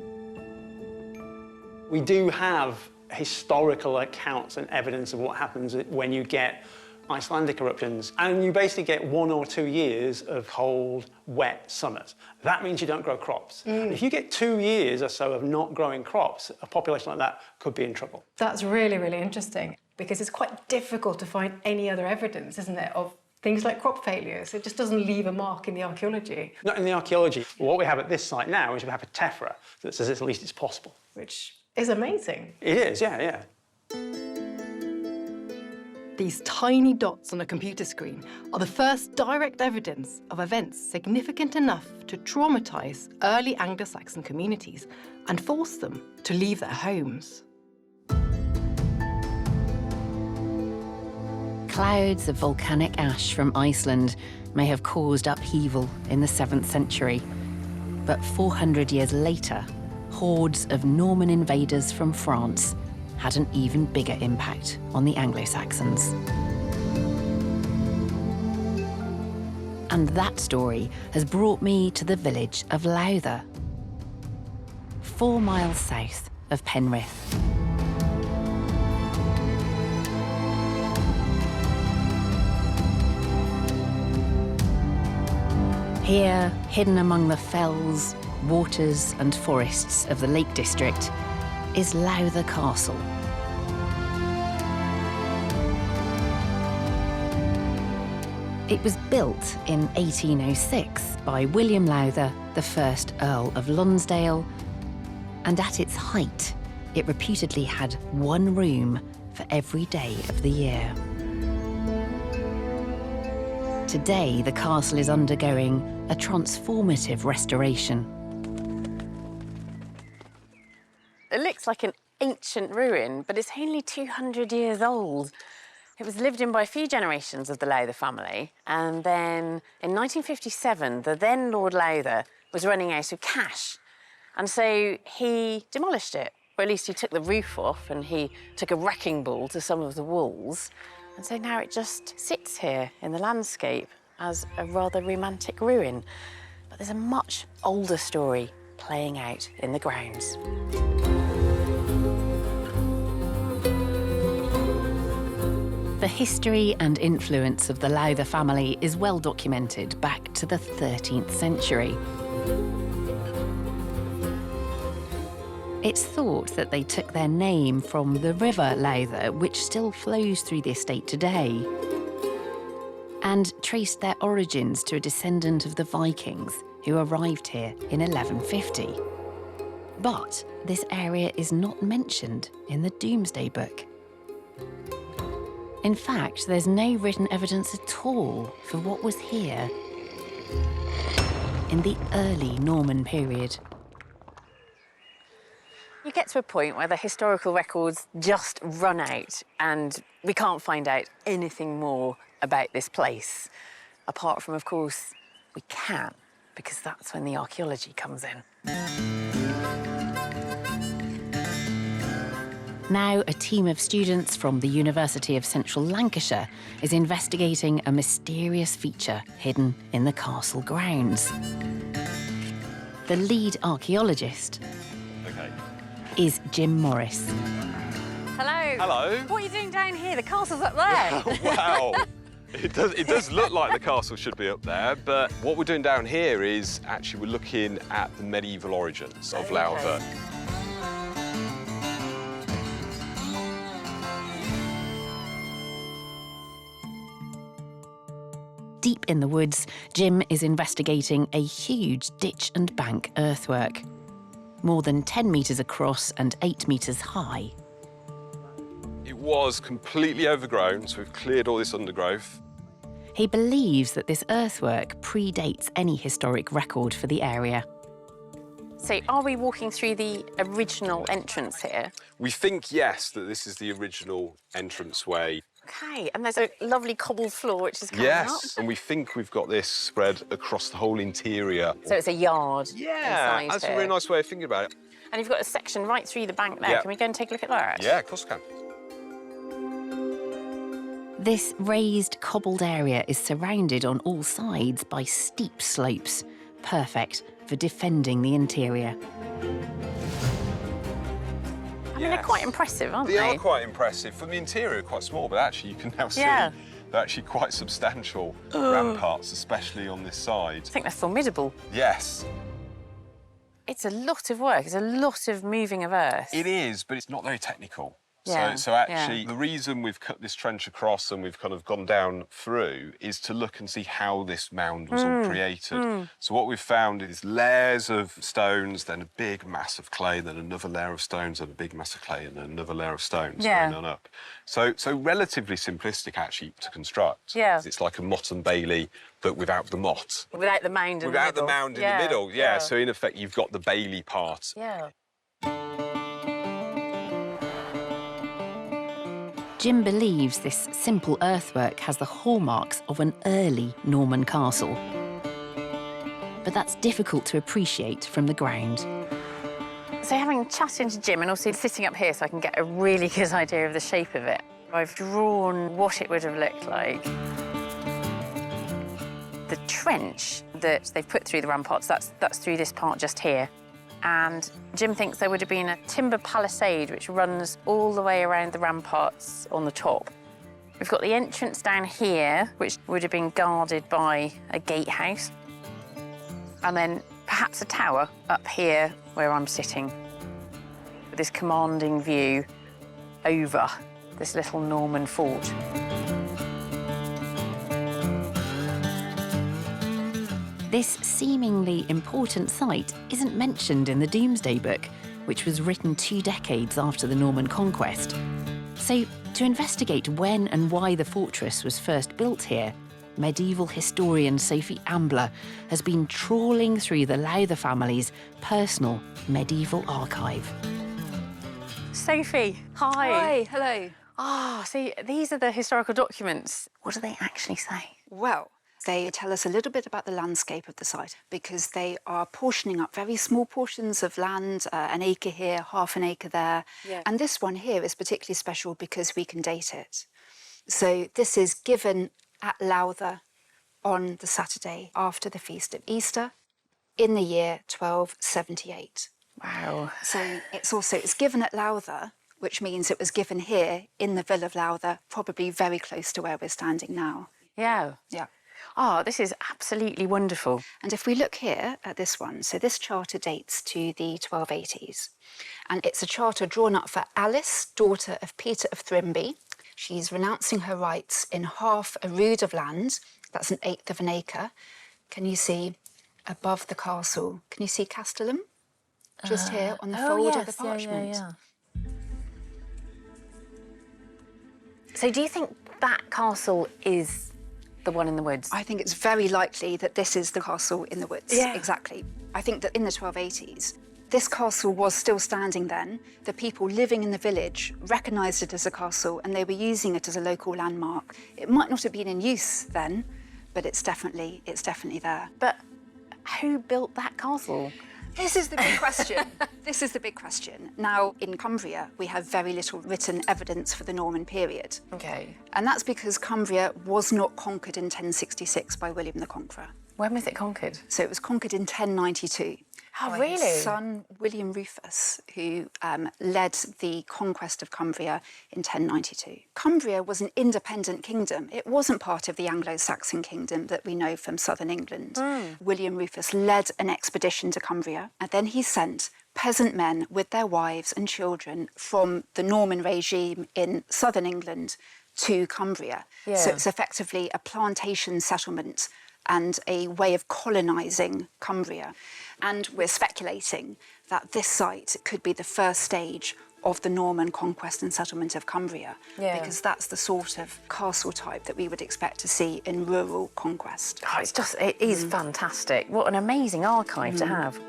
[SPEAKER 4] We do have historical accounts and evidence of what happens when you get Icelandic eruptions, and you basically get 1 or 2 years of cold, wet summers. That means you don't grow crops. If you get 2 years or so of not growing crops, a population like that could be in trouble.
[SPEAKER 6] That's really, really interesting, because it's quite difficult to find any other evidence, isn't it, of things like crop failures. It just doesn't leave a mark in the archaeology.
[SPEAKER 4] Not in the archaeology. What we have at this site now is we have a tephra that says at least it's possible.
[SPEAKER 6] Which is amazing.
[SPEAKER 4] It is, yeah.
[SPEAKER 6] These tiny dots on a computer screen are the first direct evidence of events significant enough to traumatise early Anglo-Saxon communities and force them to leave their homes.
[SPEAKER 1] Clouds of volcanic ash from Iceland may have caused upheaval in the 7th century, but 400 years later, hordes of Norman invaders from France had an even bigger impact on the Anglo-Saxons. And that story has brought me to the village of Lowther, 4 miles south of Penrith. Here, hidden among the fells, waters and forests of the Lake District, is Lowther Castle. It was built in 1806 by William Lowther, the first Earl of Lonsdale, and at its height, it reputedly had 1 room for every day of the year. Today, the castle is undergoing a transformative restoration.
[SPEAKER 3] It looks like an ancient ruin, but it's only 200 years old. It was lived in by a few generations of the Lowther family, and then in 1957, the then Lord Lowther was running out of cash, and so he demolished it But at least he took the roof off and he took a wrecking ball to some of the walls. And so now it just sits here in the landscape as a rather romantic ruin. But there's a much older story playing out in the grounds. The history and influence of the Lowther family is well documented back to the 13th century. It's thought that they took their name from the river Lowther, which still flows through the estate today, and traced their origins to a descendant of the Vikings who arrived here in 1150. But this area is not mentioned in the Domesday Book. In fact, there's no written evidence at all for what was here in the early Norman period. You get to a point where the historical records just run out and we can't find out anything more about this place. Apart from, of course, we can, because that's when the archaeology comes in. Now, a team of students from the University of Central Lancashire is investigating a mysterious feature hidden in the castle grounds. The lead archaeologist is Jim Morris. Hello.
[SPEAKER 8] Hello.
[SPEAKER 3] What are you doing down here? The castle's up there.
[SPEAKER 8] Wow. It does look like the castle should be up there, but what we're doing down here is actually we're looking at the medieval origins of Lowther.
[SPEAKER 1] Deep in the woods, Jim is investigating a huge ditch and bank earthwork, more than 10 metres across and 8 metres high.
[SPEAKER 8] It was completely overgrown, so we've cleared all this undergrowth.
[SPEAKER 1] He believes that this earthwork predates any historic record for the area.
[SPEAKER 3] So are we walking through the original entrance here?
[SPEAKER 8] We think, yes, that this is the original entranceway.
[SPEAKER 3] OK, and there's a lovely cobbled floor which is coming up.
[SPEAKER 8] Yes, and we think we've got this spread across the whole interior.
[SPEAKER 3] So it's a yard
[SPEAKER 8] Yeah,
[SPEAKER 3] inside
[SPEAKER 8] that's
[SPEAKER 3] here.
[SPEAKER 8] a really nice way of thinking about it.
[SPEAKER 3] And you've got a section right through the bank there.
[SPEAKER 8] Yeah.
[SPEAKER 3] Can we go and take a look at that?
[SPEAKER 8] Yeah, of course we can.
[SPEAKER 1] This raised, cobbled area is surrounded on all sides by steep slopes, perfect for defending the interior.
[SPEAKER 3] I mean, they're quite impressive, aren't they?
[SPEAKER 8] They are quite impressive. From the interior, quite small, but actually you can now see they're actually quite substantial ramparts, especially on this side.
[SPEAKER 3] I think they're formidable.
[SPEAKER 8] Yes.
[SPEAKER 3] It's a lot of work. It's a lot of moving of earth.
[SPEAKER 8] It is, but it's not very technical.
[SPEAKER 3] Yeah,
[SPEAKER 8] So actually, the reason we've cut this trench across and we've kind of gone down through is to look and see how this mound was all created. So what we've found is layers of stones, then a big mass of clay, then another layer of stones, and a big mass of clay, and then another layer of stones going on up. So relatively simplistic, actually, to construct.
[SPEAKER 3] Yeah.
[SPEAKER 8] It's like a motte and bailey, but without the motte.
[SPEAKER 3] Without the mound in the middle.
[SPEAKER 8] Without the mound in the middle, yeah. So in effect, you've got the bailey part.
[SPEAKER 3] Yeah.
[SPEAKER 1] Jim believes this simple earthwork has the hallmarks of an early Norman castle. But that's difficult to appreciate from the ground.
[SPEAKER 3] So having chatted to Jim and also sitting up here so I can get a really good idea of the shape of it, I've drawn what it would have looked like. The trench that they've put through the ramparts, that's through this part just here. And Jim thinks there would have been a timber palisade which runs all the way around the ramparts on the top. We've got the entrance down here, which would have been guarded by a gatehouse. And then perhaps a tower up here where I'm sitting, with this commanding view over this little Norman fort.
[SPEAKER 1] This seemingly important site isn't mentioned in the Domesday Book, which was written 2 decades after the Norman Conquest. So, to investigate when and why the fortress was first built here, medieval historian Sophie Ambler has been trawling through the Lowther family's personal medieval archive.
[SPEAKER 3] Sophie, hi.
[SPEAKER 22] Hi, hello.
[SPEAKER 3] So these are the historical documents. What do they actually say?
[SPEAKER 22] Well,
[SPEAKER 9] They tell us a little bit about the landscape of the site because they are portioning up very small portions of land, an acre here, half an acre there.
[SPEAKER 3] Yeah.
[SPEAKER 9] And this one here is particularly special because we can date it. So this is given at Lowther on the Saturday after the feast of Easter in the year 1278.
[SPEAKER 3] Wow.
[SPEAKER 9] So it's given at Lowther, which means it was given here in the Villa of Lowther, probably very close to where we're standing now.
[SPEAKER 3] Yeah.
[SPEAKER 9] Yeah.
[SPEAKER 3] Oh, this is absolutely wonderful.
[SPEAKER 9] And if we look here at this one, so this charter dates to the 1280s. And it's a charter drawn up for Alice, daughter of Peter of Thrimby. She's renouncing her rights in half a rood of land. That's 1/8 of an acre. Can you see above the castle? Can you see Castellum? Just here on the fold of the parchment.
[SPEAKER 3] So do you think that castle is the one in the woods?
[SPEAKER 9] I think it's very likely that this is the castle in the woods.
[SPEAKER 3] Yeah.
[SPEAKER 9] Exactly. I think that in the 1280s, this castle was still standing then. The people living in the village recognised it as a castle and they were using it as a local landmark. It might not have been in use then, but it's definitely there.
[SPEAKER 3] But who built that castle?
[SPEAKER 9] This is the big question. This is the big question. Now, in Cumbria, we have very little written evidence for the Norman period.
[SPEAKER 3] Okay.
[SPEAKER 9] And that's because Cumbria was not conquered in 1066 by William the Conqueror.
[SPEAKER 3] When was it conquered?
[SPEAKER 9] So it was conquered in 1092.
[SPEAKER 3] Oh,
[SPEAKER 9] by
[SPEAKER 3] really?
[SPEAKER 9] His son, William Rufus, who led the conquest of Cumbria in 1092. Cumbria was an independent kingdom. It wasn't part of the Anglo-Saxon kingdom that we know from southern England. William Rufus led an expedition to Cumbria, and then he sent peasant men with their wives and children from the Norman regime in southern England to Cumbria.
[SPEAKER 3] Yeah.
[SPEAKER 9] So it's effectively a plantation settlement and a way of colonising Cumbria. And we're speculating that this site could be the first stage of the Norman conquest and settlement of Cumbria, because that's the sort of castle type that we would expect to see in rural conquest.
[SPEAKER 3] Oh, it is fantastic. What an amazing archive to have.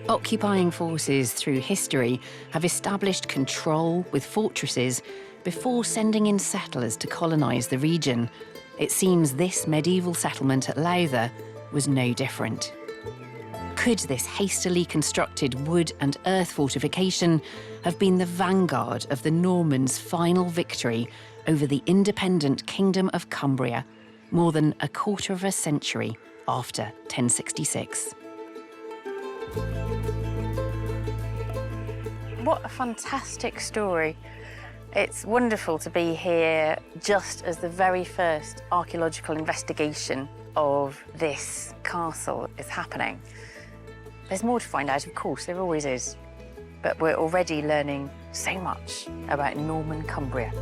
[SPEAKER 1] Occupying forces through history have established control with fortresses before sending in settlers to colonise the region. It seems this medieval settlement at Lowther was no different. Could this hastily constructed wood and earth fortification have been the vanguard of the Normans' final victory over the independent Kingdom of Cumbria, more than a quarter of a century after 1066?
[SPEAKER 3] What a fantastic story. It's wonderful to be here just as the very first archaeological investigation of this castle is happening. There's more to find out, of course, there always is. But we're already learning so much about Norman Cumbria.